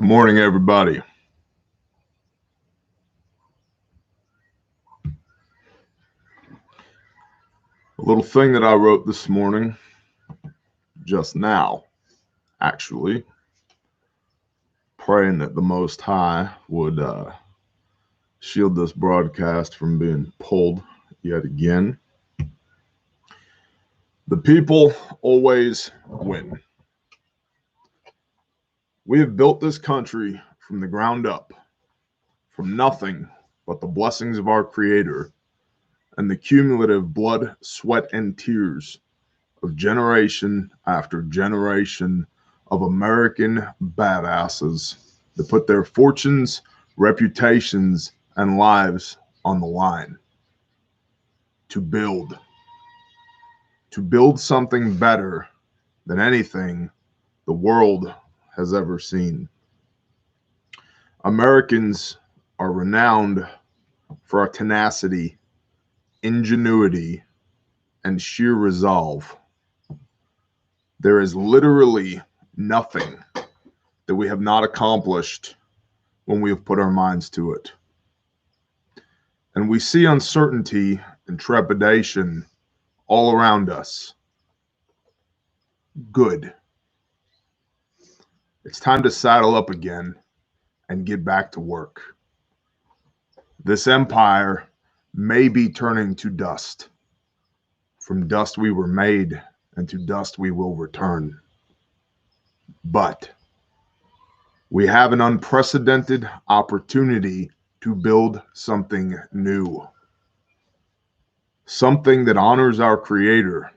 Good morning, everybody. A little thing that I wrote this morning, just now, actually, praying that the Most High would shield this broadcast from being pulled yet again. The people always win. We have built this country from the ground up, from nothing but the blessings of our Creator and the cumulative blood, sweat, and tears of generation after generation of American badasses that put their fortunes, reputations, and lives on the line to build something better than anything the world has ever seen. Americans are renowned for our tenacity, ingenuity, and sheer resolve. There is literally nothing that we have not accomplished when we have put our minds to it. And we see uncertainty and trepidation all around us. Good. It's time to saddle up again and get back to work. This empire may be turning to dust. From dust we were made, and to dust we will return. But we have an unprecedented opportunity to build something new. Something that honors our Creator,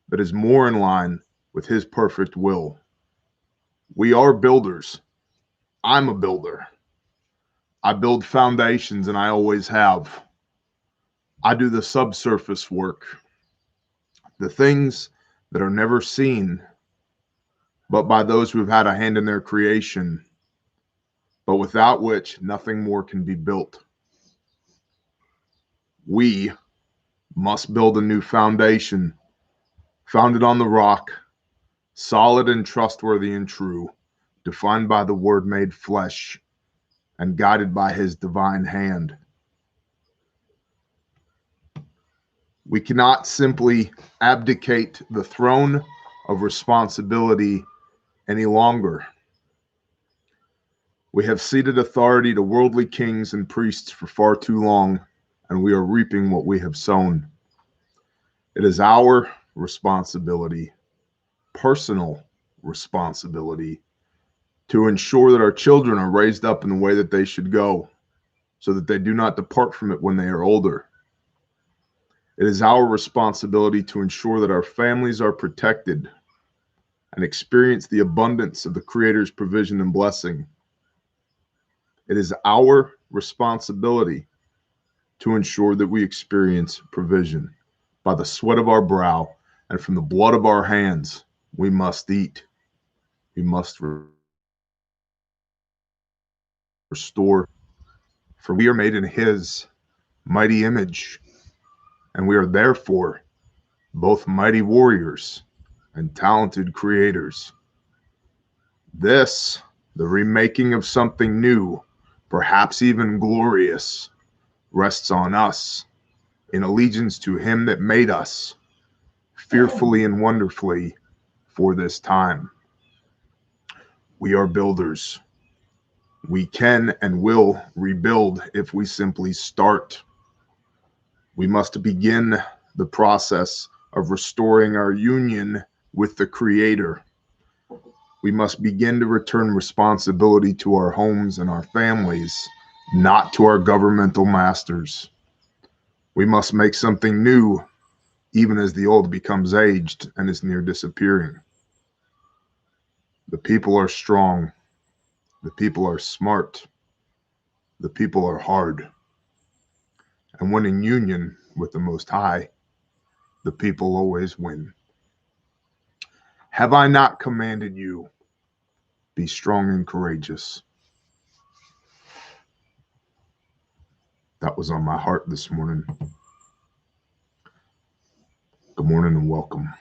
that is more in line with His perfect will. We are builders. I'm a builder. I build foundations, and I always have. I do the subsurface work. The things that are never seen, but by those who have had a hand in their creation, but without which nothing more can be built. We must build a new foundation, founded on the rock, solid and trustworthy and true, defined by the Word made flesh, and guided by His divine hand. We cannot simply abdicate the throne of responsibility any longer. We have ceded authority to worldly kings and priests for far too long, and we are reaping what we have sown. It is our responsibility, personal responsibility, to ensure that our children are raised up in the way that they should go, so that they do not depart from it when they are older. It is our responsibility to ensure that our families are protected and experience the abundance of the Creator's provision and blessing. It is our responsibility to ensure that we experience provision. By the sweat of our brow and from the blood of our hands, we must eat. We must restore, for we are made in His mighty image, and we are therefore both mighty warriors and talented creators. This, the remaking of something new, perhaps even glorious, rests on us in allegiance to Him that made us fearfully and wonderfully for this time. We are builders. We can and will rebuild if we simply start. We must begin the process of restoring our union with the Creator. We must begin to return responsibility to our homes and our families, not to our governmental masters. We must make something new, even as the old becomes aged and is near disappearing. The people are strong. The people are smart. The people are hard. And when in union with the Most High, the people always win. Have I not commanded you? Be strong and courageous. That was on my heart this morning. Good morning and welcome.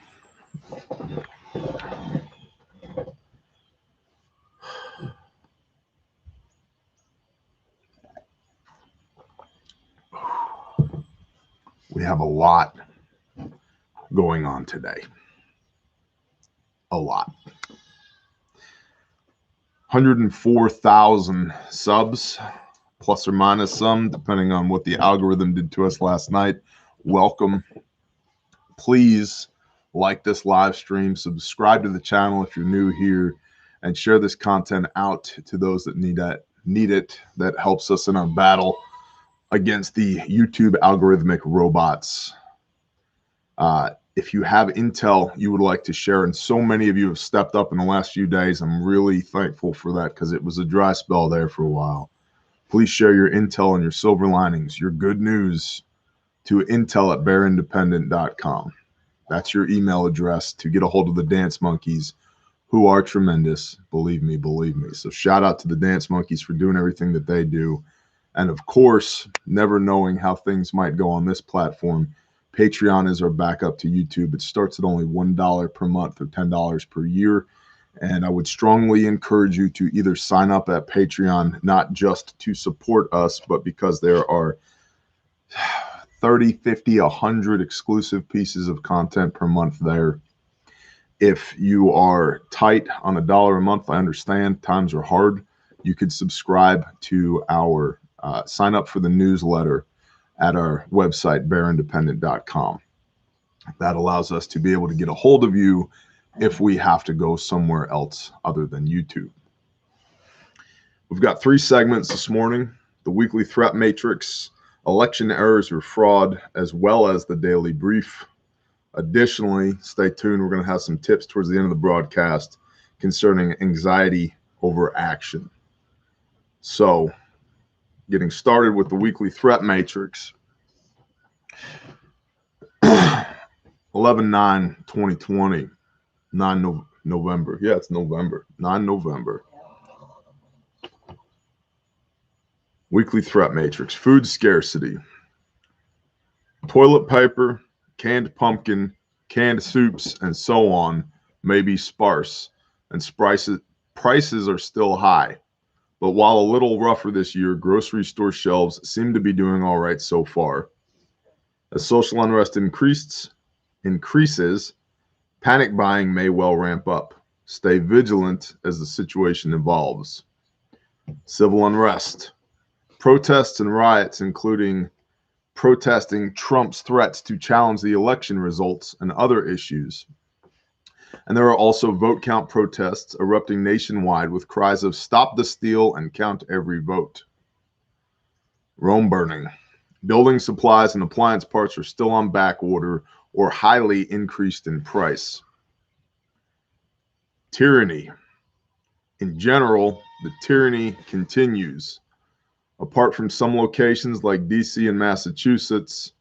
have a lot going on today. A lot. 104,000 subs, plus or minus some, depending on what the algorithm did to us last night. Welcome. Please like this live stream, subscribe to the channel if you're new here, and share this content out to those that need it. That helps us in our battle against the YouTube algorithmic robots. If you have intel you would like to share, and so many of you have stepped up in the last few days, I'm really thankful for that because it was a dry spell there for a while. Please share your intel and your silver linings, your good news, to intel@bearindependent.com. That's your email address to get a hold of the Dance Monkeys, who are tremendous. Believe me, believe me. So shout out to the Dance Monkeys for doing everything that they do. And of course, never knowing how things might go on this platform, Patreon is our backup to YouTube. It starts at only $1 per month or $10 per year. And I would strongly encourage you to either sign up at Patreon, not just to support us, but because there are 30, 50, 100 exclusive pieces of content per month there. If you are tight on $1 a month, I understand times are hard. You could subscribe to our, sign up for the newsletter at our website, bearindependent.com. That allows us to be able to get a hold of you if we have to go somewhere else other than YouTube. We've got 3 segments this morning: the weekly threat matrix, election errors or fraud, as well as the daily brief. Additionally, stay tuned. We're going to have some tips towards the end of the broadcast concerning anxiety over action. So, getting started with the weekly threat matrix. 11/9/2020, 9 November. Yeah, it's November. 9 November. Weekly threat matrix. Food scarcity. Toilet paper, canned pumpkin, canned soups, and so on may be sparse, and prices are still high. But while a little rougher this year, grocery store shelves seem to be doing all right so far. As social unrest increases, panic buying may well ramp up. Stay vigilant as the situation evolves. Civil unrest. Protests and riots, including protesting Trump's threats to challenge the election results and other issues. And there are also vote count protests erupting nationwide with cries of "Stop the steal" and "Count every vote." Rome burning. Building supplies and appliance parts are still on back order or highly increased in price. Tyranny. In general, the tyranny continues. Apart from some locations like DC and Massachusetts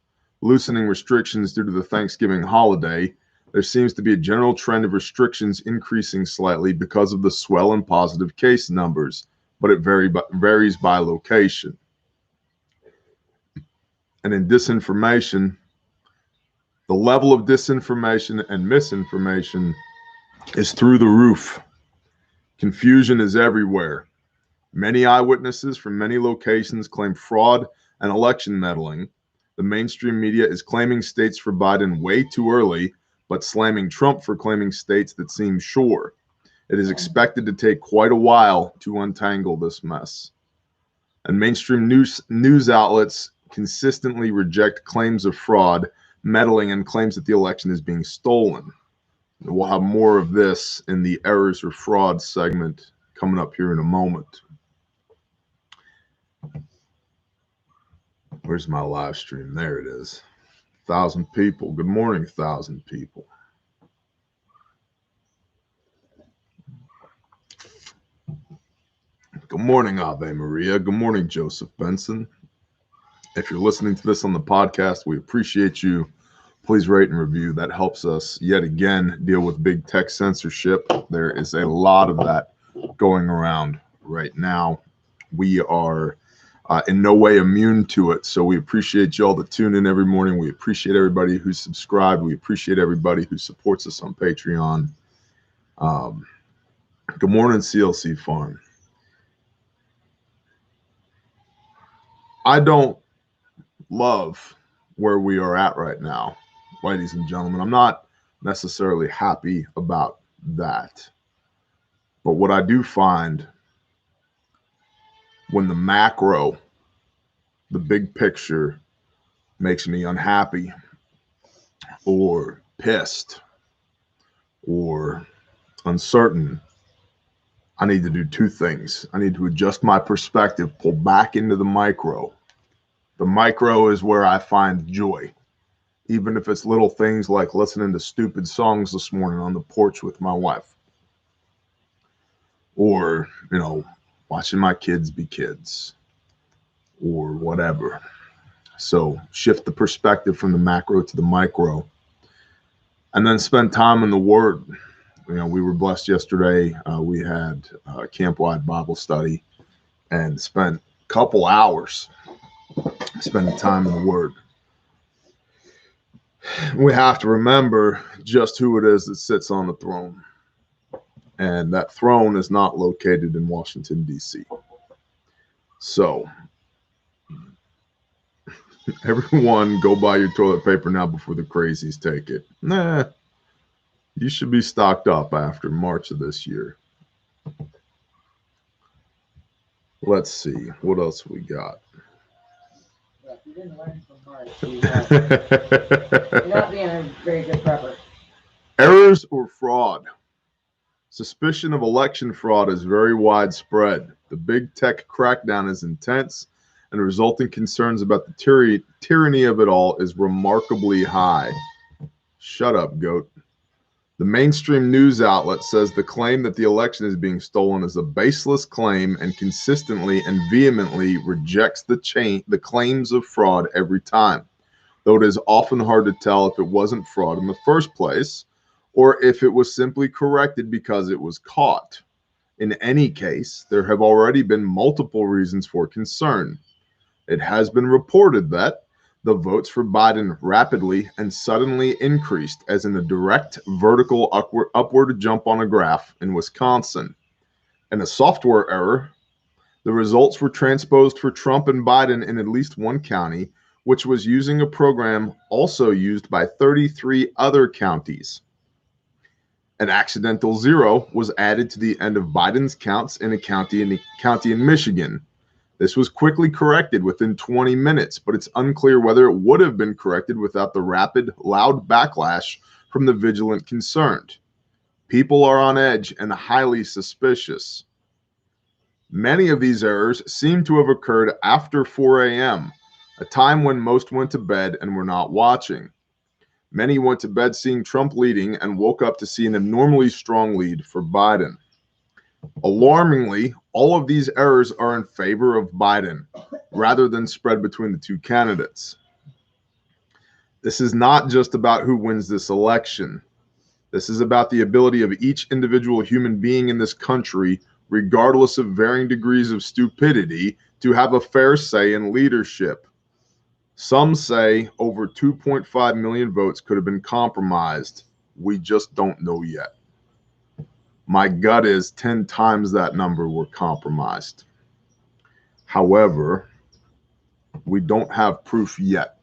loosening restrictions due to the Thanksgiving holiday, there seems to be a general trend of restrictions increasing slightly because of the swell in positive case numbers, but it varies by location. And in disinformation, the level of disinformation and misinformation is through the roof. Confusion is everywhere. Many eyewitnesses from many locations claim fraud and election meddling. The mainstream media is claiming states for Biden way too early, but slamming Trump for claiming states that seem sure. It is expected to take quite a while to untangle this mess. And mainstream news outlets consistently reject claims of fraud, meddling, and claims that the election is being stolen. We'll have more of this in the errors or fraud segment coming up here in a moment. Where's my live stream? There it is. 1,000 people. Good morning, 1,000 people. Good morning, Ave Maria. Good morning, Joseph Benson. If you're listening to this on the podcast, we appreciate you. Please rate and review. That helps us yet again deal with big tech censorship. There is a lot of that going around right now. We are in no way immune to it. So we appreciate y'all that tune in every morning. We appreciate everybody who's subscribed. We appreciate everybody who supports us on Patreon. Good morning, CLC Farm. I don't love where we are at right now, ladies and gentlemen. I'm not necessarily happy about that. But what I do find, when the macro, the big picture, makes me unhappy or pissed or uncertain, I need to do two things. I need to adjust my perspective, pull back into the micro. The micro is where I find joy, even if it's little things like listening to stupid songs this morning on the porch with my wife, or, watching my kids be kids, or whatever. So shift the perspective from the macro to the micro, and then spend time in the Word. We were blessed yesterday. We had a camp-wide Bible study and spent a couple hours spending time in the Word. We have to remember just who it is that sits on the throne. And that throne is not located in Washington, D.C. So, everyone go buy your toilet paper now before the crazies take it. Nah, you should be stocked up after March of this year. Let's see, what else we got? If you didn't learn from March, you're not being a very good prepper. Errors or fraud? Suspicion of election fraud is very widespread. The big tech crackdown is intense, and the resulting concerns about the tyranny of it all is remarkably high. Shut up, goat. The mainstream news outlet says the claim that the election is being stolen is a baseless claim and consistently and vehemently rejects the claims of fraud every time, though it is often hard to tell if it wasn't fraud in the first place or if it was simply corrected because it was caught. In any case, there have already been multiple reasons for concern. It has been reported that the votes for Biden rapidly and suddenly increased, as in a direct vertical upward jump on a graph in Wisconsin. In a software error, the results were transposed for Trump and Biden in at least one county, which was using a program also used by 33 other counties. An accidental zero was added to the end of Biden's counts in a county in Michigan. This was quickly corrected within 20 minutes, but it's unclear whether it would have been corrected without the rapid, loud backlash from the vigilant concerned. People are on edge and highly suspicious. Many of these errors seem to have occurred after 4 a.m., a time when most went to bed and were not watching. Many went to bed seeing Trump leading and woke up to see an abnormally strong lead for Biden. Alarmingly, all of these errors are in favor of Biden, rather than spread between the two candidates. This is not just about who wins this election. This is about the ability of each individual human being in this country, regardless of varying degrees of stupidity, to have a fair say in leadership. Some say over 2.5 million votes could have been compromised. We just don't know yet. My gut is 10 times that number were compromised. However, we don't have proof yet.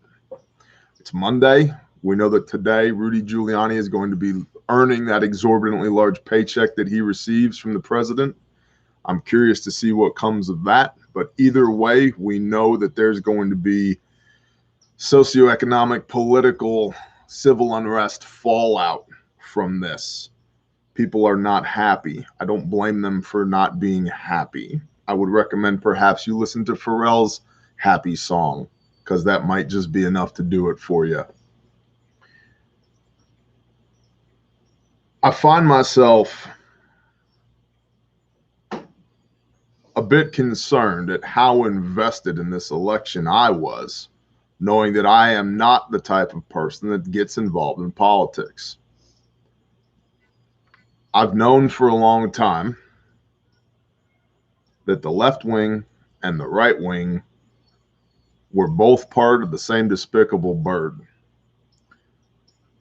It's Monday. We know that today Rudy Giuliani is going to be earning that exorbitantly large paycheck that he receives from the president. I'm curious to see what comes of that. But either way, we know that there's going to be socioeconomic, political, civil unrest fallout from this. People are not happy. I don't blame them for not being happy. I would recommend perhaps you listen to Pharrell's happy song, because that might just be enough to do it for you. I find myself a bit concerned at how invested in this election I was, knowing that I am not the type of person that gets involved in politics. I've known for a long time that the left wing and the right wing were both part of the same despicable bird.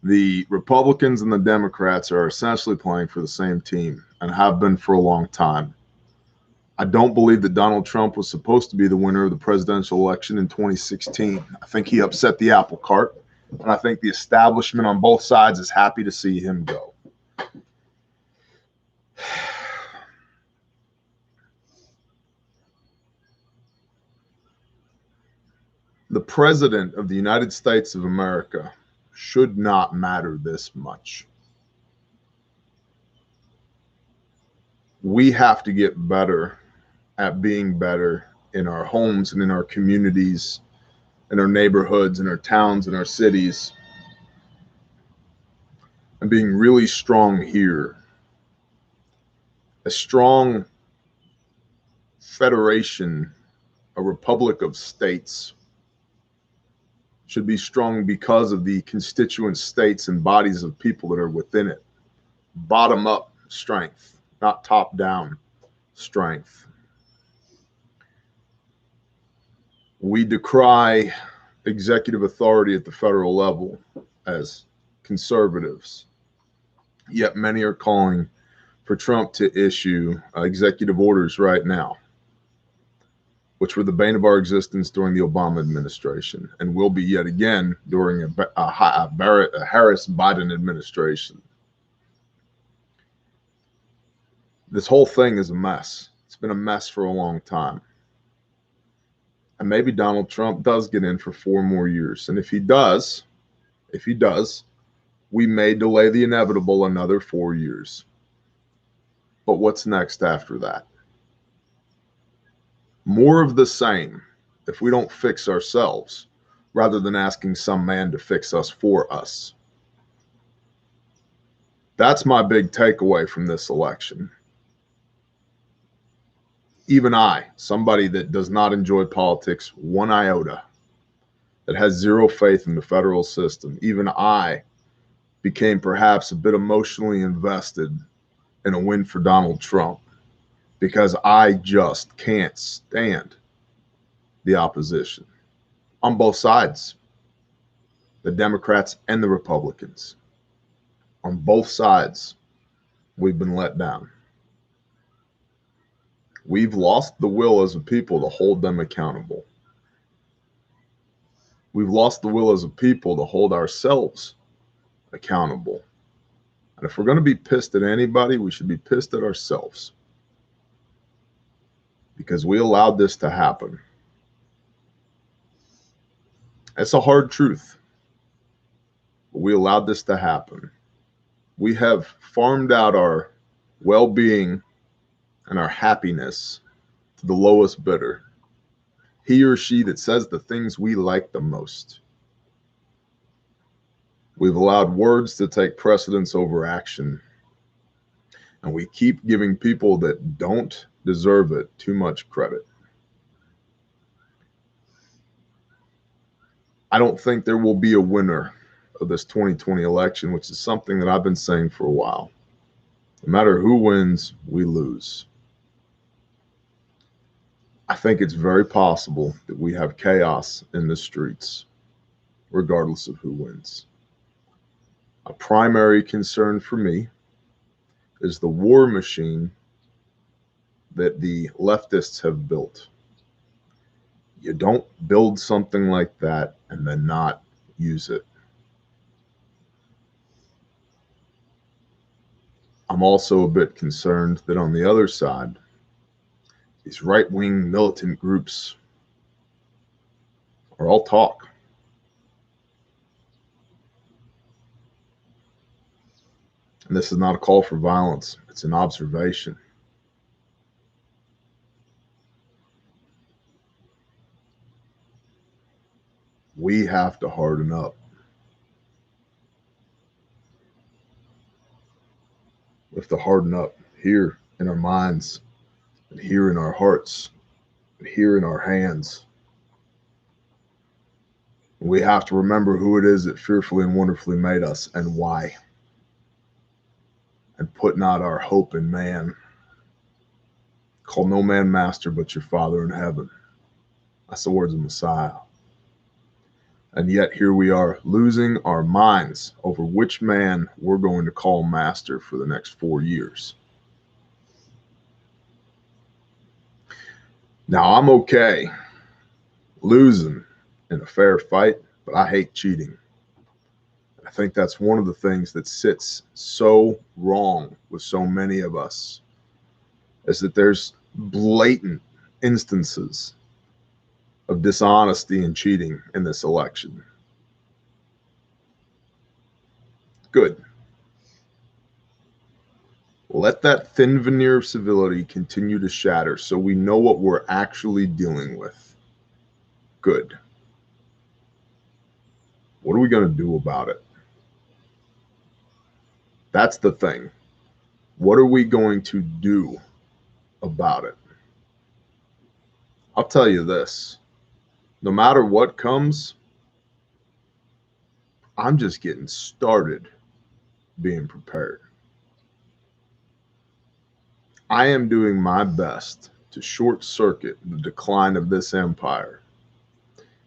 The Republicans and the Democrats are essentially playing for the same team and have been for a long time. I don't believe that Donald Trump was supposed to be the winner of the presidential election in 2016. I think he upset the apple cart, and I think the establishment on both sides is happy to see him go. The president of the United States of America should not matter this much. We have to get better at being better in our homes and in our communities, in our neighborhoods, in our towns, in our cities, and being really strong here. A strong federation, a republic of states, should be strong because of the constituent states and bodies of people that are within it. Bottom up strength, not top down strength. We decry executive authority at the federal level as conservatives, yet many are calling for Trump to issue executive orders right now, which were the bane of our existence during the Obama administration and will be yet again during a Harris-Biden administration. This whole thing is a mess. It's been a mess for a long time. And maybe Donald Trump does get in for 4 more years. And if he does, we may delay the inevitable another 4 years. But what's next after that? More of the same if we don't fix ourselves, rather than asking some man to fix us for us. That's my big takeaway from this election. Even I, somebody that does not enjoy politics one iota, that has zero faith in the federal system, even I became perhaps a bit emotionally invested in a win for Donald Trump, because I just can't stand the opposition on both sides, the Democrats and the Republicans. On both sides, we've been let down. We've lost the will as a people to hold them accountable. We've lost the will as a people to hold ourselves accountable. And if we're going to be pissed at anybody, we should be pissed at ourselves, because we allowed this to happen. It's a hard truth, but we allowed this to happen. We have farmed out our well-being and our happiness to the lowest bidder, he or she that says the things we like the most. We've allowed words to take precedence over action, and we keep giving people that don't deserve it too much credit. I don't think there will be a winner of this 2020 election, which is something that I've been saying for a while. No matter who wins, we lose. I think it's very possible that we have chaos in the streets, regardless of who wins. A primary concern for me is the war machine that the leftists have built. You don't build something like that and then not use it. I'm also a bit concerned that on the other side, these right-wing militant groups are all talk. And this is not a call for violence. It's an observation. We have to harden up. We have to harden up here in our minds, and here in our hearts, and here in our hands. We have to remember who it is that fearfully and wonderfully made us and why. And put not our hope in man. Call no man master but your Father in heaven. That's the words of Messiah. And yet here we are losing our minds over which man we're going to call master for the next 4 years. Now, I'm okay losing in a fair fight, but I hate cheating. I think that's one of the things that sits so wrong with so many of us, is that there's blatant instances of dishonesty and cheating in this election. Good. Let that thin veneer of civility continue to shatter so we know what we're actually dealing with. Good. What are we going to do about it? That's the thing. What are we going to do about it? I'll tell you this. No matter what comes, I'm just getting started being prepared. I am doing my best to short circuit the decline of this empire,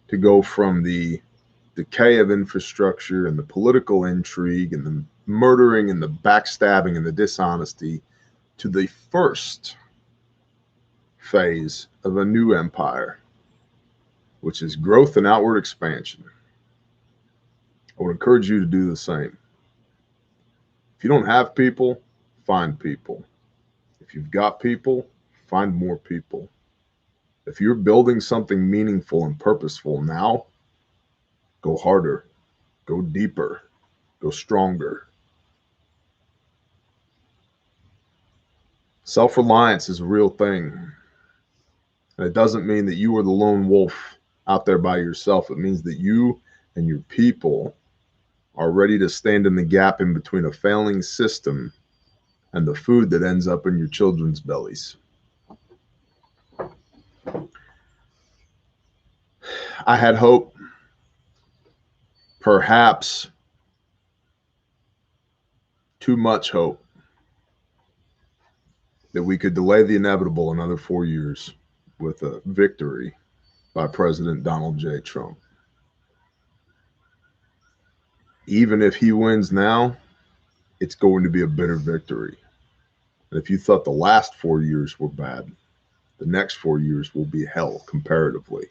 to go from the decay of infrastructure and the political intrigue and the murdering and the backstabbing and the dishonesty to the first phase of a new empire, which is growth and outward expansion. I would encourage you to do the same. If you don't have people, find people. If you've got people, find more people. If you're building something meaningful and purposeful now, go harder, go deeper, go stronger. Self-reliance is a real thing. And it doesn't mean that you are the lone wolf out there by yourself. It means that you and your people are ready to stand in the gap in between a failing system and the food that ends up in your children's bellies. I had hope, perhaps too much hope, that we could delay the inevitable another 4 years with a victory by President Donald J. Trump. Even if he wins now, it's going to be a bitter victory. And if you thought the last 4 years were bad, the next 4 years will be hell comparatively.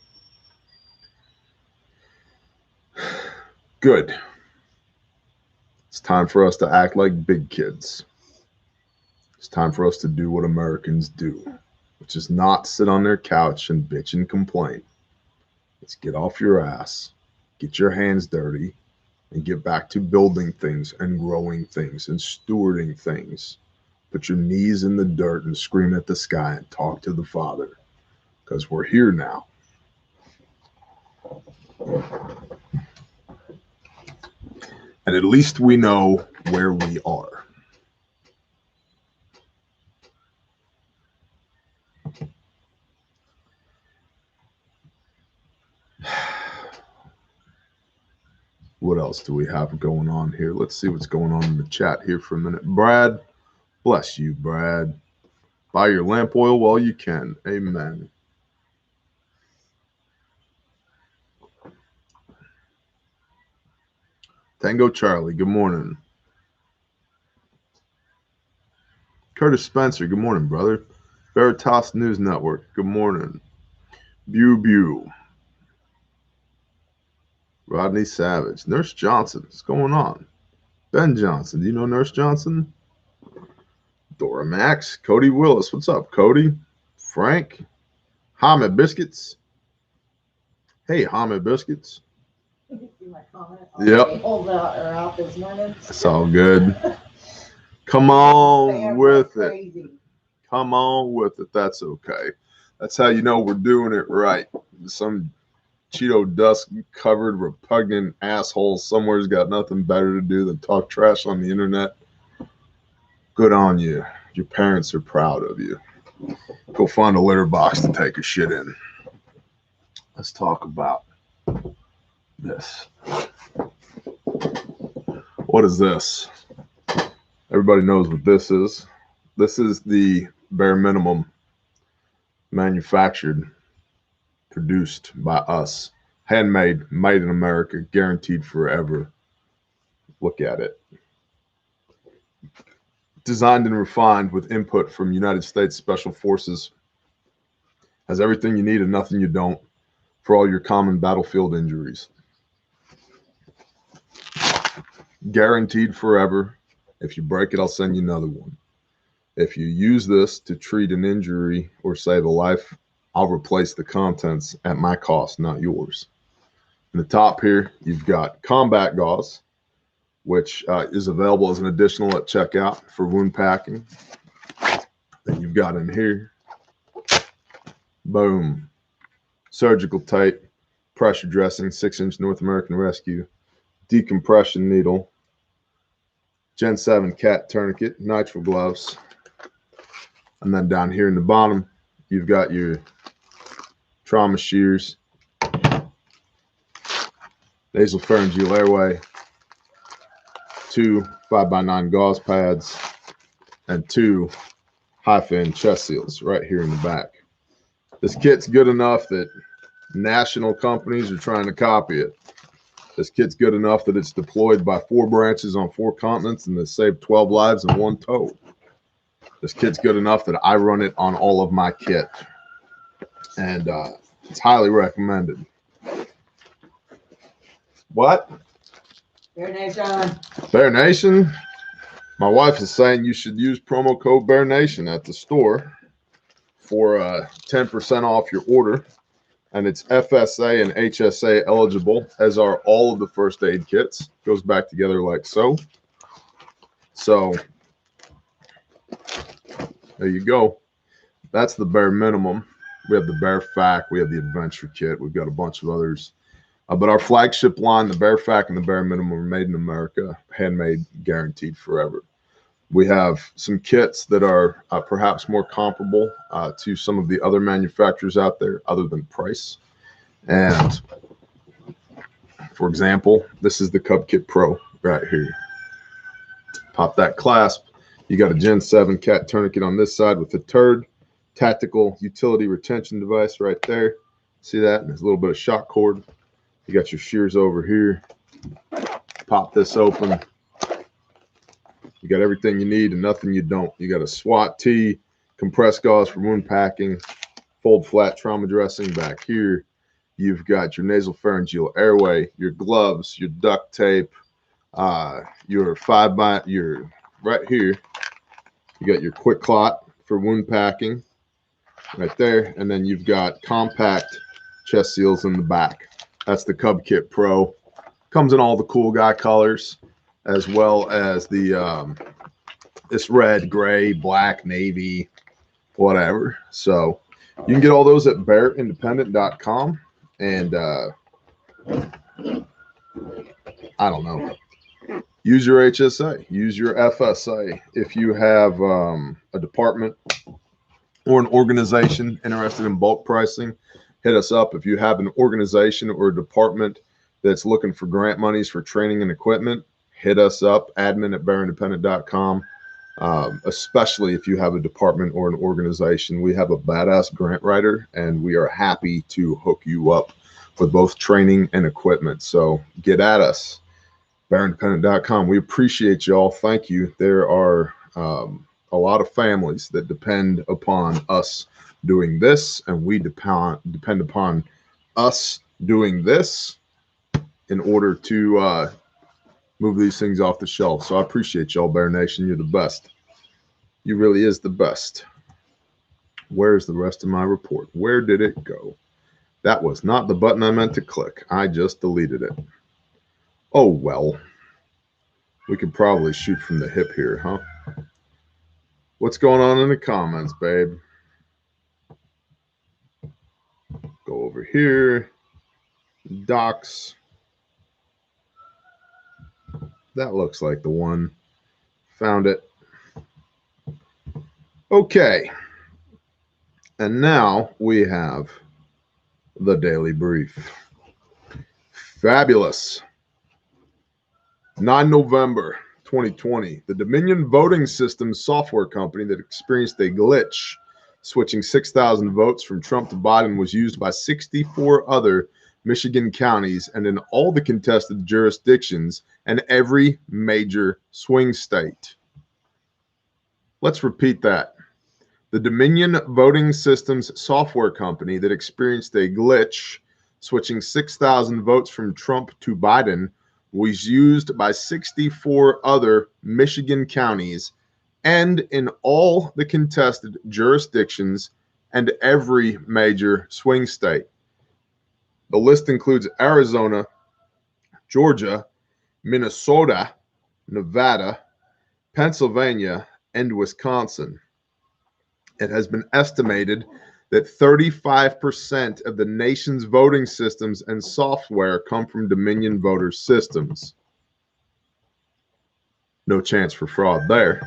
Good. It's time for us to act like big kids. It's time for us to do what Americans do, which is not sit on their couch and bitch and complain. It's get off your ass, get your hands dirty, and get back to building things and growing things and stewarding things. Put your knees in the dirt and scream at the sky and talk to the Father, because we're here now. And at least we know where we are. What else do we have going on here? Let's see what's going on in the chat here for a minute. Brad, bless you, Brad. Buy your lamp oil while you can. Amen. Tango Charlie, good morning. Curtis Spencer, good morning, brother. Veritas News Network, good morning. Bew. Rodney Savage. Nurse Johnson, what's going on? Ben Johnson, do you know Nurse Johnson? Dora Max. Cody Willis, what's up, Cody? Frank. Hamid Biscuits. Hey, Hamid Biscuits. You can see my comment. Yep. Hold out this morning. It's all good. Come on with it. Come on with it. That's okay. That's how you know we're doing it right. Some Cheeto dust covered repugnant asshole somewhere's got nothing better to do than talk trash on the internet. Good on you. Your parents are proud of you. Go find a litter box to take a shit in. Let's talk about this. What is this? Everybody knows what this is. This is the bare minimum manufactured, produced by us, handmade, made in America, guaranteed forever. Look at it. Designed and refined with input from United States Special Forces, Has everything you need and nothing you don't for all your common battlefield injuries. Guaranteed forever. If you break it, I'll send you another one. If you use this to treat an injury or save a life, I'll replace the contents at my cost, not yours. In the top here, you've got combat gauze, which is available as an additional at checkout for wound packing. Then you've got in here, boom, surgical tape, pressure dressing, 6-inch North American Rescue, decompression needle, Gen 7 cat tourniquet, nitrile gloves. And then down here in the bottom, you've got your trauma shears, nasopharyngeal airway, 2 5x9 gauze pads, and 2 high-fin chest seals right here in the back. This kit's good enough that national companies are trying to copy it. This kit's good enough that it's deployed by 4 branches on 4 continents and has saved 12 lives in 1 tow. This kit's good enough that I run it on all of my kit. And it's highly recommended. What? Bear Nation. Bear Nation? My wife is saying you should use promo code Bear Nation at the store for 10% off your order. And it's FSA and HSA eligible, as are all of the first aid kits. Goes back together like so. So there you go. That's the bare minimum. We have the Bear Fac. We have the Adventure Kit. We've got a bunch of others. But our flagship line, the Bear Fac and the Bare Minimum, are made in America, handmade, guaranteed forever. We have some kits that are perhaps more comparable to some of the other manufacturers out there, other than price. And for example, this is the Cub Kit Pro right here. Pop that clasp. You got a Gen 7 cat tourniquet on this side with a turd, tactical utility retention device right there. See that? And there's a little bit of shock cord. You got your shears over here. Pop this open. You got everything you need and nothing you don't. You got a SWAT tee, compressed gauze for wound packing, fold flat trauma dressing back here. You've got your nasopharyngeal airway, your gloves, your duct tape, your right here. You got your quick clot for wound packing right there. And then you've got compact chest seals in the back. That's the Cub Kit Pro. Comes in all the cool guy colors, as well as the this red, gray, black, navy, whatever. So you can get all those at bearindependent.com. And I don't know. Use your HSA. Use your FSA. If you have a department or an organization interested in bulk pricing, hit us up. If you have an organization or a department that's looking for grant monies for training and equipment, hit us up, admin@bearindependent.com. Especially if you have a department or an organization. We have a badass grant writer, and we are happy to hook you up with both training and equipment. So get at us, bearindependent.com. We appreciate y'all. Thank you. There are a lot of families that depend upon us doing this, and we depend upon us doing this in order to move these things off the shelf. So I appreciate y'all, Bear Nation. You're the best. You really is the best. Where's the rest of my report? Where did it go? That was not the button I meant to click. I just deleted it. Oh, well. We could probably shoot from the hip here, huh? What's going on in the comments, babe? Go over here. Docs. That looks like the one. Found it. Okay. And now we have the Daily Brief. Fabulous. 9 November 2020, the Dominion voting system software company that experienced a glitch switching 6,000 votes from Trump to Biden was used by 64 other Michigan counties and in all the contested jurisdictions and every major swing state. Let's repeat that. The Dominion voting systems software company that experienced a glitch switching 6,000 votes from Trump to Biden was used by 64 other Michigan counties and in all the contested jurisdictions and every major swing state. The list includes Arizona, Georgia, Minnesota, Nevada, Pennsylvania, and Wisconsin. It has been estimated that 35% of the nation's voting systems and software come from Dominion voter systems. No chance for fraud there.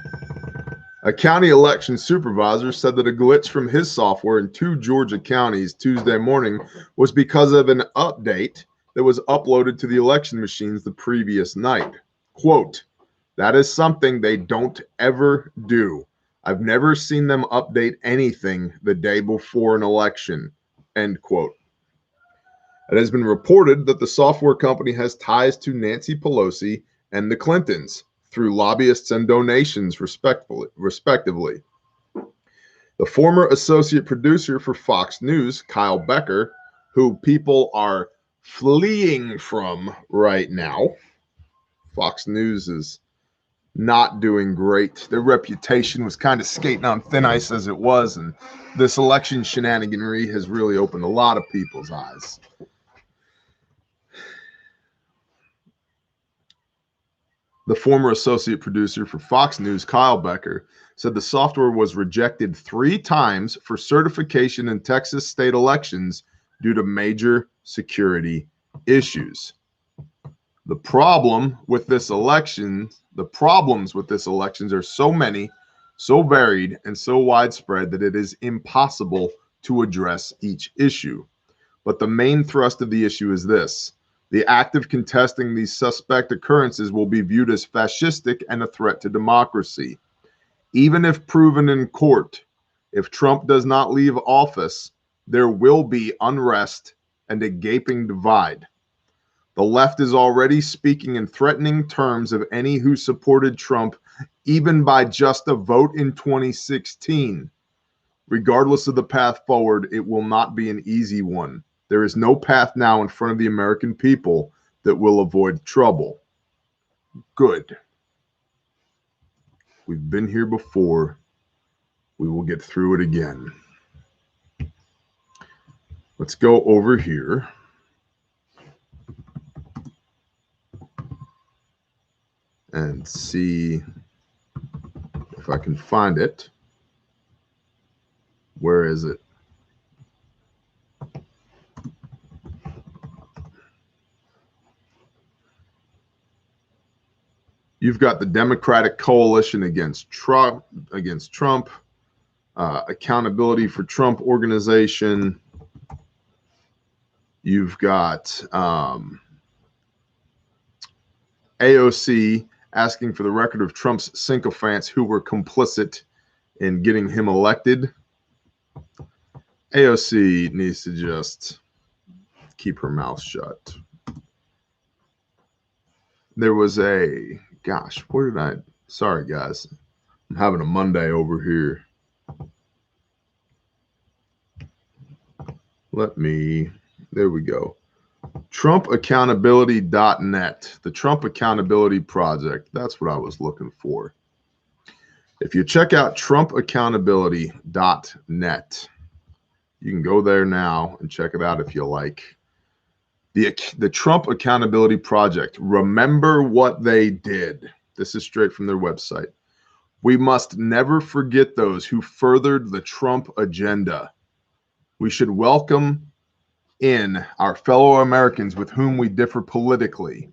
A county election supervisor said that a glitch from his software in 2 Georgia counties Tuesday morning was because of an update that was uploaded to the election machines the previous night. Quote, "That is something they don't ever do. I've never seen them update anything the day before an election," end quote. It has been reported that the software company has ties to Nancy Pelosi and the Clintons through lobbyists and donations, respectively. The former associate producer for Fox News, Kyle Becker, who people are fleeing from right now. Fox News is not doing great. Their reputation was kind of skating on thin ice as it was, and this election shenaniganry has really opened a lot of people's eyes. The former associate producer for Fox News, Kyle Becker, said the software was rejected 3 times for certification in Texas state elections due to major security issues. The problems with this election are so many, so varied, and so widespread that it is impossible to address each issue. But the main thrust of the issue is this: the act of contesting these suspect occurrences will be viewed as fascistic and a threat to democracy. Even if proven in court, if Trump does not leave office, there will be unrest and a gaping divide. The left is already speaking in threatening terms of any who supported Trump, even by just a vote in 2016. Regardless of the path forward, it will not be an easy one. There is no path now in front of the American people that will avoid trouble. Good. We've been here before. We will get through it again. Let's go over here. And see if I can find it. Where is it? You've got the Democratic Coalition against Trump, Accountability for Trump organization. You've got AOC asking for the record of Trump's sycophants who were complicit in getting him elected. AOC needs to just keep her mouth shut. There was a, gosh, where did I, sorry guys, I'm having a Monday over here. There we go. TrumpAccountability.net, the Trump Accountability Project. That's what I was looking for. If you check out TrumpAccountability.net, you can go there now and check it out if you like. The Trump Accountability Project. Remember what they did. This is straight from their website. We must never forget those who furthered the Trump agenda. We should welcome in our fellow Americans with whom we differ politically,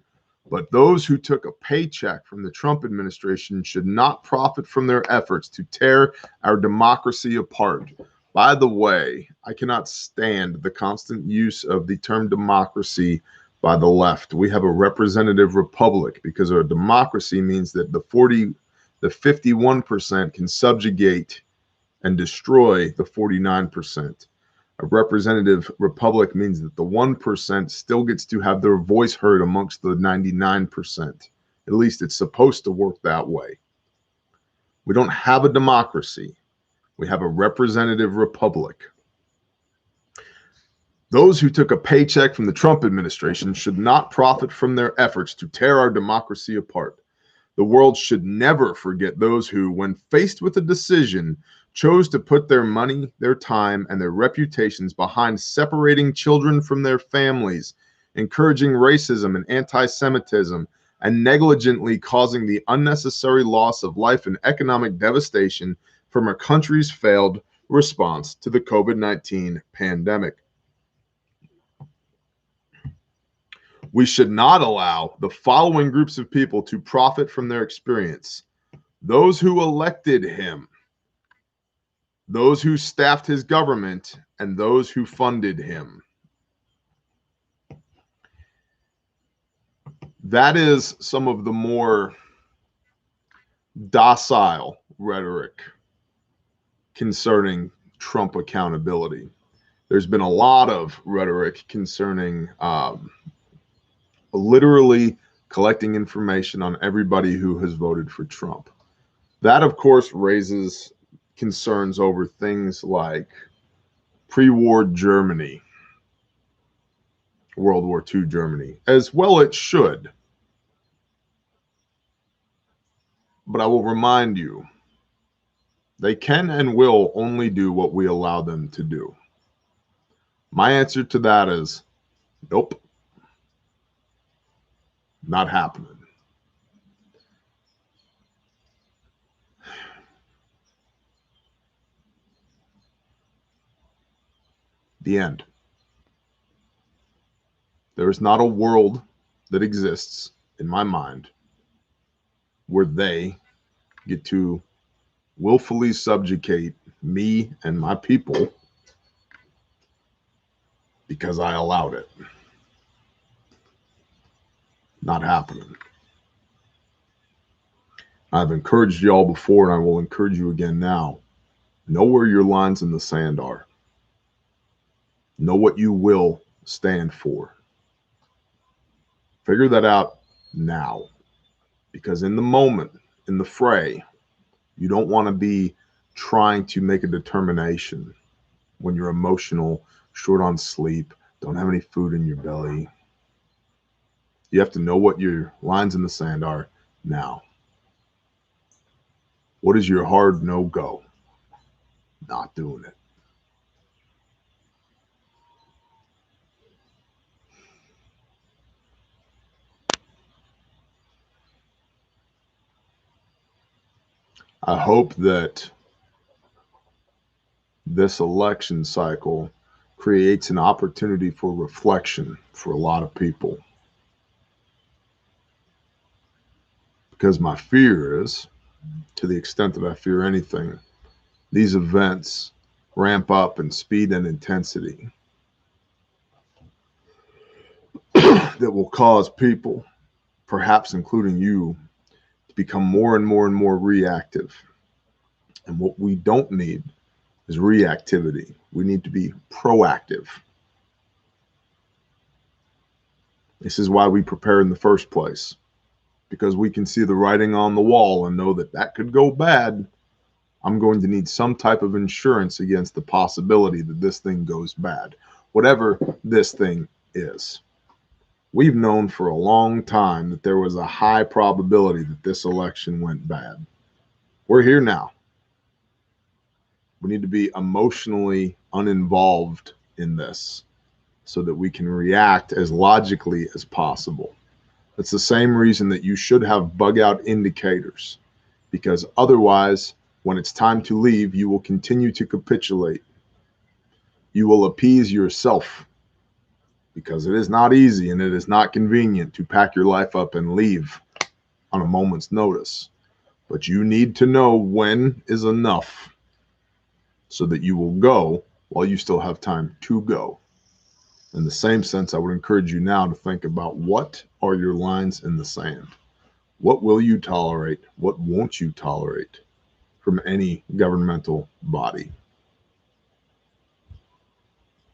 but those who took a paycheck from the Trump administration should not profit from their efforts to tear our democracy apart. By the way, I cannot stand the constant use of the term democracy by the left. We have a representative republic because our democracy means that the 51% can subjugate and destroy the 49%. A representative republic means that the 1% still gets to have their voice heard amongst the 99%. At least it's supposed to work that way. We don't have a democracy. We have a representative republic. Those who took a paycheck from the Trump administration should not profit from their efforts to tear our democracy apart. The world should never forget those who, when faced with a decision, chose to put their money, their time, and their reputations behind separating children from their families, encouraging racism and anti-Semitism, and negligently causing the unnecessary loss of life and economic devastation from our country's failed response to the COVID-19 pandemic. We should not allow the following groups of people to profit from their experience: those who elected him, those who staffed his government, and those who funded him. That is some of the more docile rhetoric concerning Trump accountability. There's been a lot of rhetoric concerning literally collecting information on everybody who has voted for Trump. That, of course, raises concerns over things like pre-war Germany, World War II Germany, as well it should. But I will remind you, they can and will only do what we allow them to do. My answer to that is nope. Not happening. The end. There is not a world that exists in my mind where they get to willfully subjugate me and my people because I allowed it. Not happening. I've encouraged y'all before, and I will encourage you again now. Know where your lines in the sand are. Know what you will stand for. Figure that out now. Because in the moment, in the fray, you don't want to be trying to make a determination when you're emotional, short on sleep, don't have any food in your belly. You have to know what your lines in the sand are now. What is your hard no-go? Not doing it. I hope that this election cycle creates an opportunity for reflection for a lot of people. Because my fear is, to the extent that I fear anything, these events ramp up in speed and intensity that will cause people, perhaps including you, to become more and more and more reactive. And what we don't need is reactivity. We need to be proactive. This is why we prepare in the first place, because we can see the writing on the wall and know that that could go bad. I'm going to need some type of insurance against the possibility that this thing goes bad, whatever this thing is. We've known for a long time that there was a high probability that this election went bad. We're here now. We need to be emotionally uninvolved in this so that we can react as logically as possible. It's the same reason that you should have bug out indicators, because otherwise, when it's time to leave, you will continue to capitulate. You will appease yourself, because it is not easy and it is not convenient to pack your life up and leave on a moment's notice. But you need to know when is enough so that you will go while you still have time to go. In the same sense, I would encourage you now to think about, what are your lines in the sand? What will you tolerate? What won't you tolerate from any governmental body?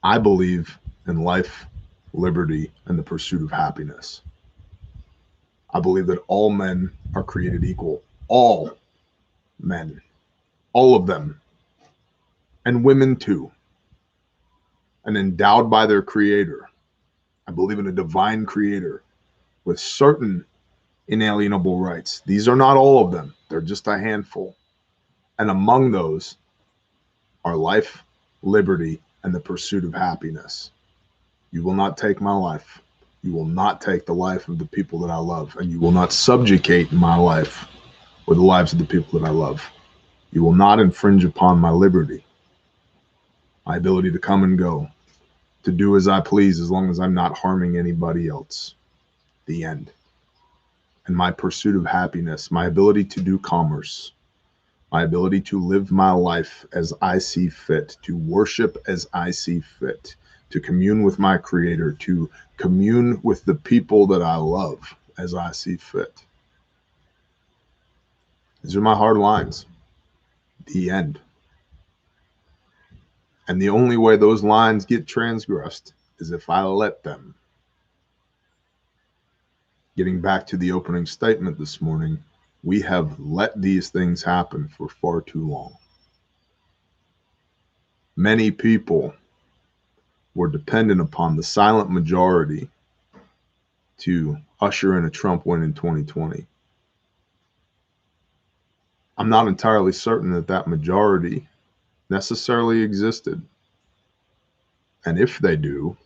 I believe in life, liberty, and the pursuit of happiness. I believe that all men are created equal. All men, all of them. and women too, and endowed by their creator. I believe in a divine creator with certain inalienable rights. These are not all of them. They're just a handful. And among those are life, liberty, and the pursuit of happiness. You will not take my life. You will not take the life of the people that I love, and you will not subjugate my life or the lives of the people that I love. You will not infringe upon my liberty, my ability to come and go, to do as I please as long as I'm not harming anybody else. The end. And my pursuit of happiness, my ability to do commerce, my ability to live my life as I see fit, to worship as I see fit, to commune with my creator, to commune with the people that I love as I see fit. These are my hard lines. The end. And the only way those lines get transgressed is if I let them. Getting back to the opening statement this morning, we have let these things happen for far too long. Many people were dependent upon the silent majority to usher in a Trump win in 2020. I'm not entirely certain that that majority necessarily existed. And if they do,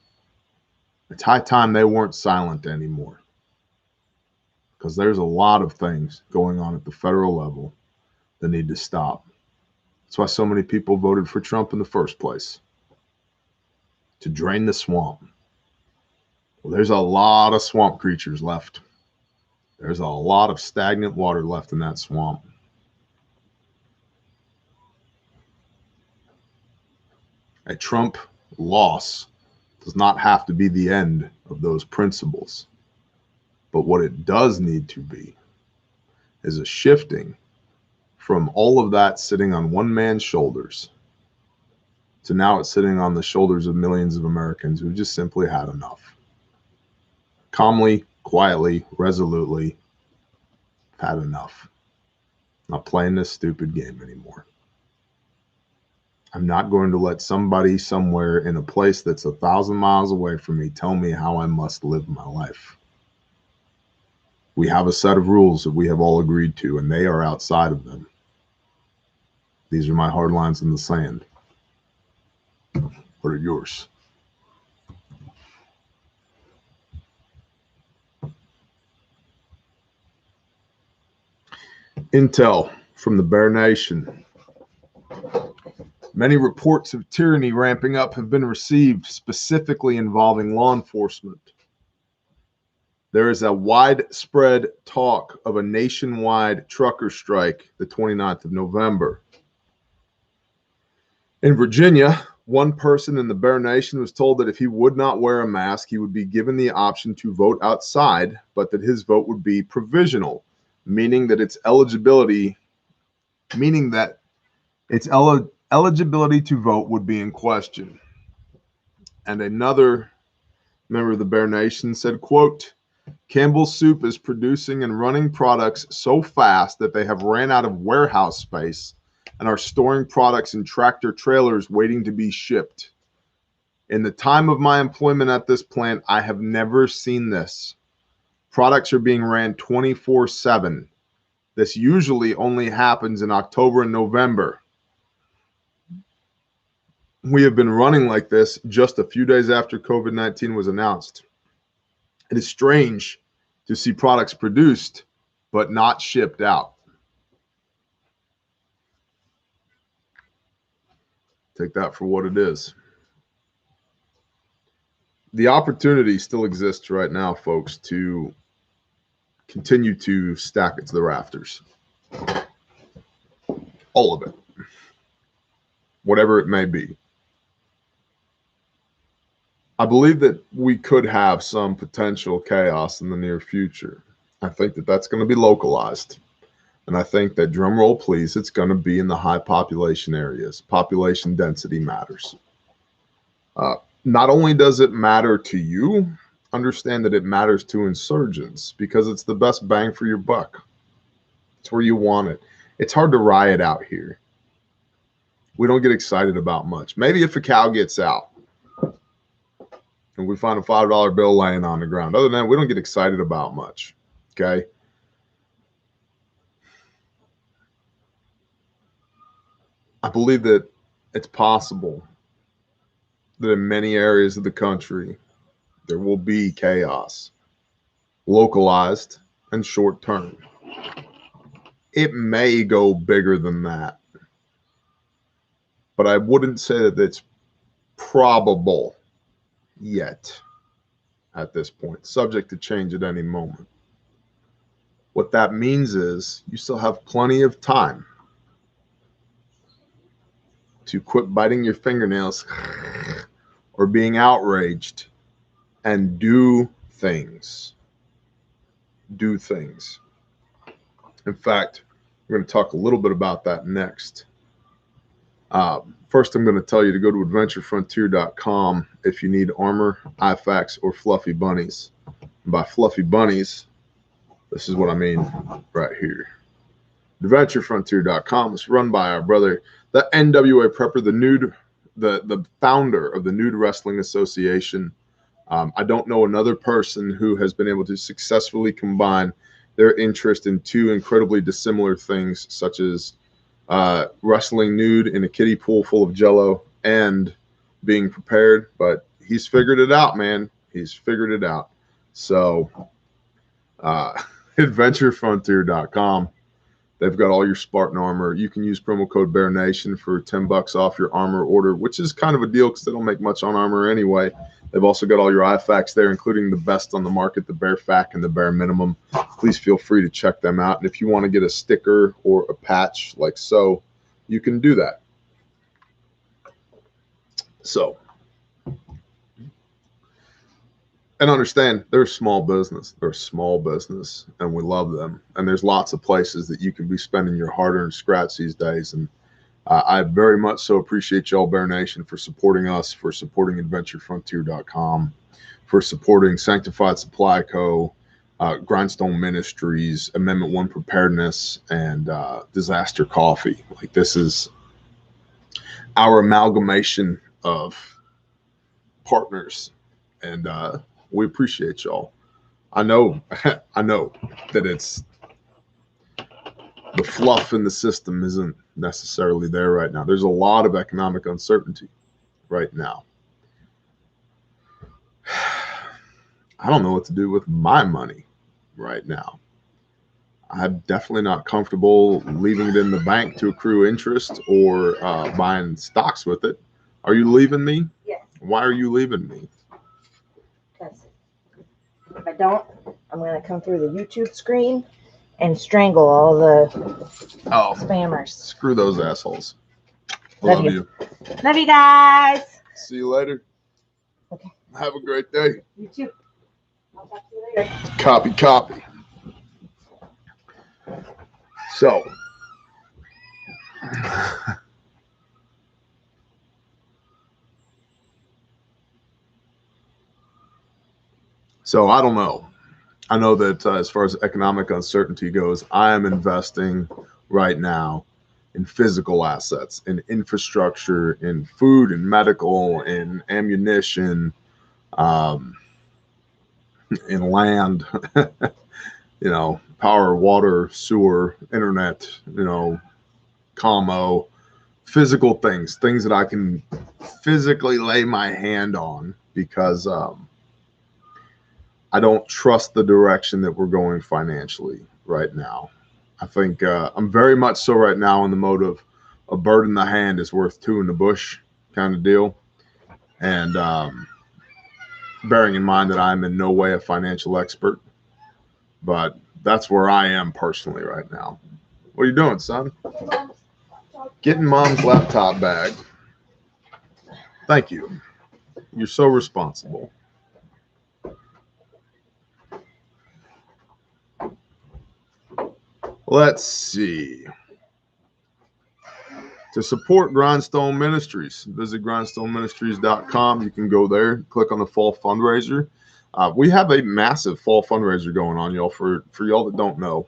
it's high time they weren't silent anymore. Because there's a lot of things going on at the federal level that need to stop. That's why so many people voted for Trump in the first place. To drain the swamp. Well, there's a lot of swamp creatures left. There's a lot of stagnant water left in that swamp. A Trump loss does not have to be the end of those principles. But what it does need to be is a shifting from all of that sitting on one man's shoulders to now it's sitting on the shoulders of millions of Americans who just simply had enough. Calmly, quietly, resolutely had enough. Not playing this stupid game anymore. I'm not going to let somebody somewhere in a place that's 1,000 miles away from me tell me how I must live my life. We have a set of rules that we have all agreed to, and they are outside of them. These are my hard lines in the sand. What are yours? Intel from the Bear Nation. Many reports of tyranny ramping up have been received, specifically involving law enforcement. There is a widespread talk of a nationwide trucker strike the 29th of November. In Virginia, one person in the Bear Nation was told that if he would not wear a mask, he would be given the option to vote outside, but that his vote would be provisional, meaning that its eligibility to vote would be in question. And another member of the Bear Nation said, quote, Campbell's Soup is producing and running products so fast that they have ran out of warehouse space and are storing products in tractor trailers waiting to be shipped. In the time of my employment at this plant, I have never seen this. Products are being ran 24/7. This usually only happens in October and November. We have been running like this just a few days after COVID-19 was announced. It is strange to see products produced but not shipped out. Take that for what it is. The opportunity still exists right now, folks, to continue to stack it to the rafters. All of it. Whatever it may be. I believe that we could have some potential chaos in the near future. I think that that's going to be localized. And I think that, drum roll please, it's going to be in the high population areas. Population density matters. Not only does it matter to you, understand that it matters to insurgents because it's the best bang for your buck. It's where you want it. It's hard to riot out here. we don't get excited about much. Maybe if a cow gets out and we find a $5 bill laying on the ground. Other than that, we don't get excited about much. Okay. I believe that it's possible that in many areas of the country, there will be chaos, localized and short term. It may go bigger than that, but I wouldn't say that it's probable yet at this point, subject to change at any moment. What that means is you still have plenty of time to quit biting your fingernails or being outraged and do things. Do things. In fact, we're going to talk a little bit about that next. First, I'm going to tell you to go to adventurefrontier.com if you need armor, IFAKs, or fluffy bunnies. And by fluffy bunnies, this is what I mean right here. Adventurefrontier.com is run by our brother, the NWA Prepper, the founder of the Nude Wrestling Association. I don't know another person who has been able to successfully combine their interest in two incredibly dissimilar things, such as wrestling nude in a kiddie pool full of jello and being prepared. But he's figured it out, man. He's figured it out. So adventurefrontier.com. They've got all your Spartan armor. You can use promo code BearNation for $10 off your armor order, which is kind of a deal because they don't make much on armor anyway. They've also got all your IFAKs there, including the best on the market, the Bear FAK and the Bear Minimum. Please feel free to check them out. And if you want to get a sticker or a patch like so, you can do that. So, and understand, they're a small business. They're a small business, and we love them. And there's lots of places that you can be spending your hard-earned scratch these days. And I very much so appreciate y'all, Bear Nation, for supporting us, for supporting adventurefrontier.com, for supporting Sanctified Supply Co., Grindstone Ministries, Amendment 1 Preparedness, and Disaster Coffee. Like, this is our amalgamation of partners, and we appreciate y'all. I know that it's the fluff in the system isn't necessarily there right now. There's a lot of economic uncertainty right now. I don't know what to do with my money right now. I'm definitely not comfortable leaving it in the bank to accrue interest or buying stocks with it. Are you leaving me? Yes. Why are you leaving me? Because if I don't, I'm going to come through the YouTube screen and strangle all the spammers. Screw those assholes. Love you. Love you guys. See you later. Okay. Have a great day. You too. I'll talk to you later. Copy. So, I don't know. I know that as far as economic uncertainty goes, I am investing right now in physical assets, in infrastructure, in food and medical, in ammunition, in land, power, water, sewer, internet, commo, physical things that I can physically lay my hand on, because I don't trust the direction that we're going financially right now. I think I'm very much so right now in the mode of a bird in the hand is worth two in the bush kind of deal. And bearing in mind that I'm in no way a financial expert, but that's where I am personally right now. What are you doing, son? Getting mom's laptop bag. Thank you. You're so responsible. Let's see. To support Grindstone Ministries, visit grindstoneministries.com. You can go there, click on the fall fundraiser. We have a massive fall fundraiser going on, y'all. For y'all that don't know,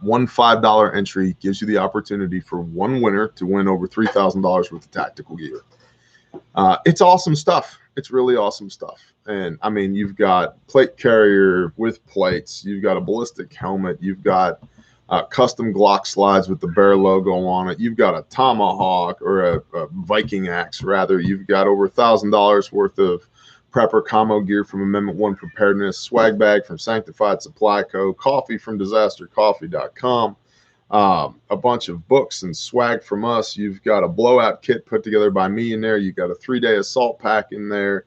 One $5 entry gives you the opportunity for one winner to win over $3,000 worth of tactical gear. It's awesome stuff. It's really awesome stuff. And I mean, you've got plate carrier with plates. You've got a ballistic helmet. You've got custom Glock slides with the bear logo on it. You've got a tomahawk, or a Viking axe rather. You've got over $1,000 worth of prepper camo gear from Amendment 1 Preparedness, swag bag from Sanctified Supply Co., coffee from disastercoffee.com, a bunch of books and swag from us. You've got a blowout kit put together by me in there. You've got a 3-day assault pack in there.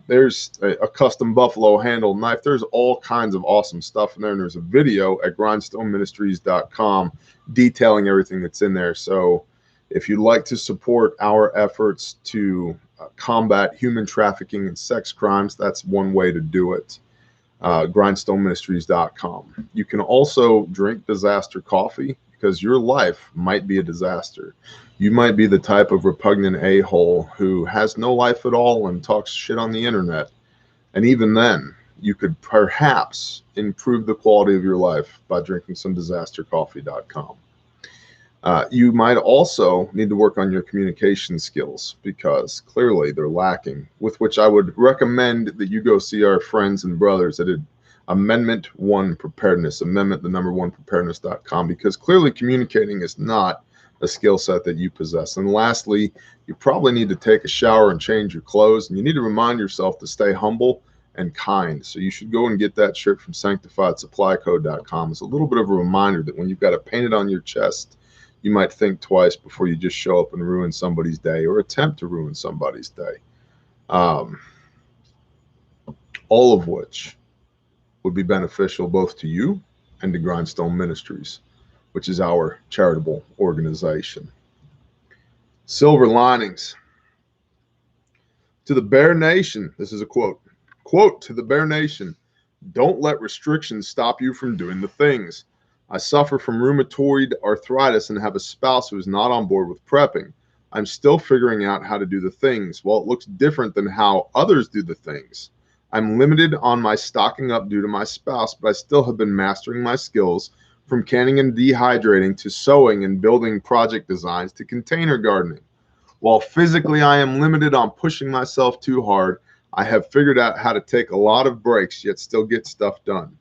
There's a custom buffalo handle knife. There's all kinds of awesome stuff in there. And there's a video at grindstoneministries.com detailing everything that's in there. So if you'd like to support our efforts to combat human trafficking and sex crimes, that's one way to do it. grindstoneministries.com. You can also drink disaster coffee, because your life might be a disaster. You might be the type of repugnant a-hole who has no life at all and talks shit on the internet. And even then, you could perhaps improve the quality of your life by drinking some disastercoffee.com. You might also need to work on your communication skills, because clearly they're lacking, with which I would recommend that you go see our friends and brothers at Amendment 1 Preparedness, Preparedness.com, because clearly communicating is not a skill set that you possess. And lastly, you probably need to take a shower and change your clothes, and you need to remind yourself to stay humble and kind. So you should go and get that shirt from SanctifiedSupplyCo.com. It's a little bit of a reminder that when you've got it painted on your chest, you might think twice before you just show up and ruin somebody's day, or attempt to ruin somebody's day. All of which would be beneficial both to you and to Grindstone Ministries, which is our charitable organization. Silver linings. To the Bear Nation, this is a quote. Quote, to the Bear Nation, don't let restrictions stop you from doing the things. I suffer from rheumatoid arthritis and have a spouse who is not on board with prepping. I'm still figuring out how to do the things. While it looks different than how others do the things, I'm limited on my stocking up due to my spouse, but I still have been mastering my skills, from canning and dehydrating to sewing and building project designs to container gardening. While physically I am limited on pushing myself too hard, I have figured out how to take a lot of breaks yet still get stuff done.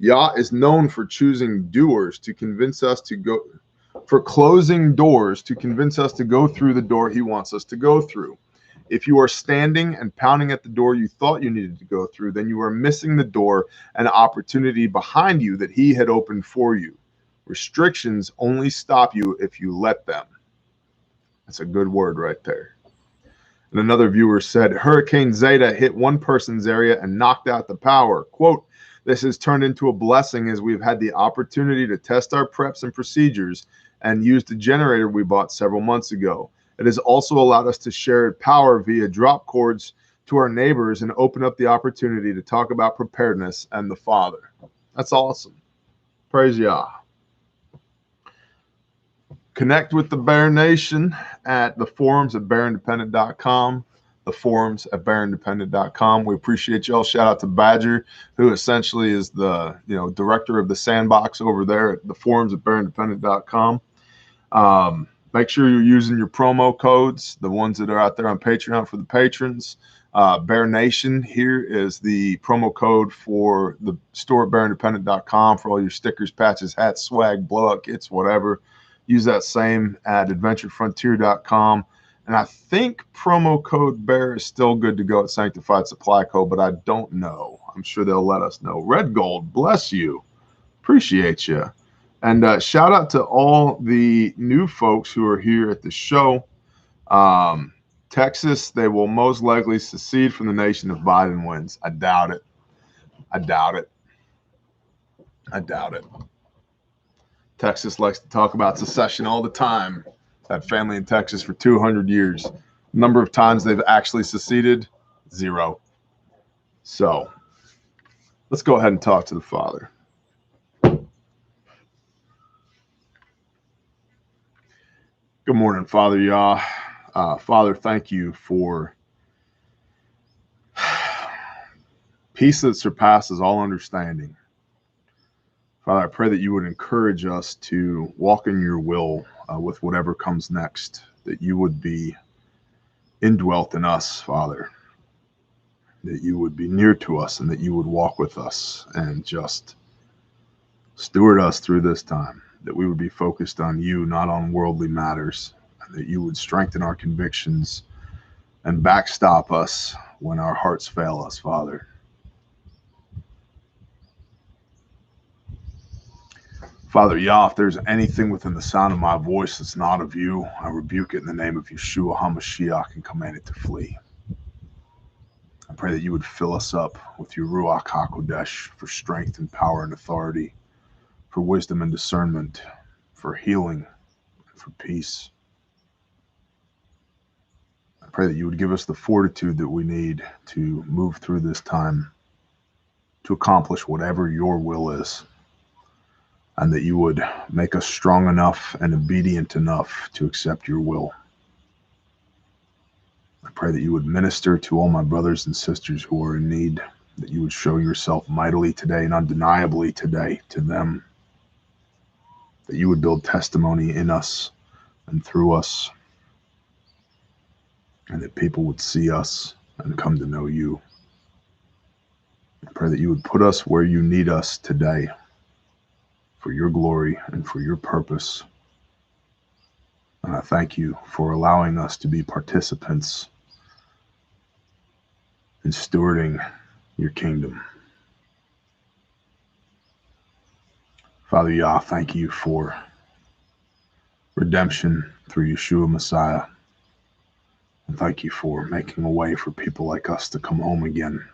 Yah is known for choosing doers to convince us to go, for closing doors to convince us to go through the door he wants us to go through. If you are standing and pounding at the door you thought you needed to go through, then you are missing the door and opportunity behind you that he had opened for you. Restrictions only stop you if you let them. That's a good word right there. And another viewer said, Hurricane Zeta hit one person's area and knocked out the power. Quote, this has turned into a blessing as we've had the opportunity to test our preps and procedures and use the generator we bought several months ago. It has also allowed us to share power via drop cords to our neighbors and open up the opportunity to talk about preparedness and the Father. That's awesome. Praise Yah. Connect with the Bear Nation at the forums at bearindependent.com. The forums at bearindependent.com. We appreciate y'all. Shout out to Badger, who essentially is the director of the sandbox over there at the forums at bearindependent.com. Make sure you're using your promo codes, the ones that are out there on Patreon for the patrons. Bear Nation here is the promo code for the store at bearindependent.com for all your stickers, patches, hats, swag, blowout kits, whatever. Use that same at adventurefrontier.com. And I think promo code BEAR is still good to go at Sanctified Supply Co., but I don't know. I'm sure they'll let us know. Red Gold, bless you. Appreciate you. And shout out to all the new folks who are here at the show. Texas, they will most likely secede from the nation if Biden wins. I doubt it. I doubt it. I doubt it. Texas likes to talk about secession all the time. Had family in Texas for 200 years. Number of times they've actually seceded, 0. So let's go ahead and talk to the Father. Good morning, Father Yah. Father, thank you for peace that surpasses all understanding. Father, I pray that you would encourage us to walk in your will with whatever comes next, that you would be indwelt in us, Father, that you would be near to us and that you would walk with us and just steward us through this time, that we would be focused on you, not on worldly matters, and that you would strengthen our convictions and backstop us when our hearts fail us, Father. Father Yah, if there's anything within the sound of my voice that's not of you, I rebuke it in the name of Yeshua HaMashiach and command it to flee. I pray that you would fill us up with your Ruach HaKodesh for strength and power and authority, for wisdom and discernment, for healing, and for peace. I pray that you would give us the fortitude that we need to move through this time to accomplish whatever your will is, and that you would make us strong enough and obedient enough to accept your will. I pray that you would minister to all my brothers and sisters who are in need, that you would show yourself mightily today and undeniably today to them, that you would build testimony in us and through us, and that people would see us and come to know you. I pray that you would put us where you need us today for your glory and for your purpose. And I thank you for allowing us to be participants in stewarding your kingdom. Father Yah, thank you for redemption through Yeshua Messiah. And thank you for making a way for people like us to come home again.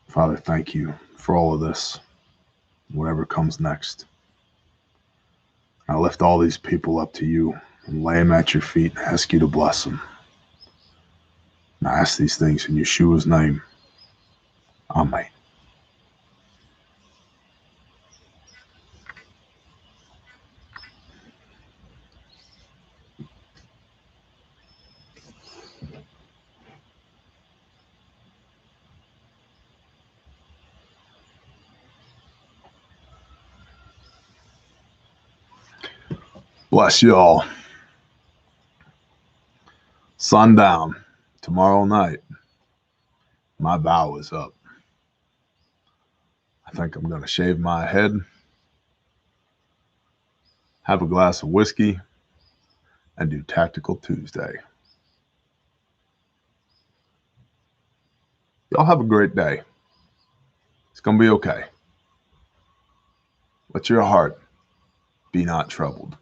Father, thank you for all of this, whatever comes next. I lift all these people up to you and lay them at your feet and ask you to bless them. And I ask these things in Yeshua's name. Amen. Bless you all. Sundown tomorrow night. My vow is up. I think I'm going to shave my head, have a glass of whiskey, and do Tactical Tuesday. Y'all have a great day. It's going to be okay. Let your heart be not troubled.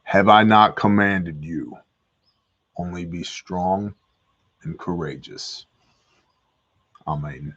Have I not commanded you? Only be strong and courageous. Amen.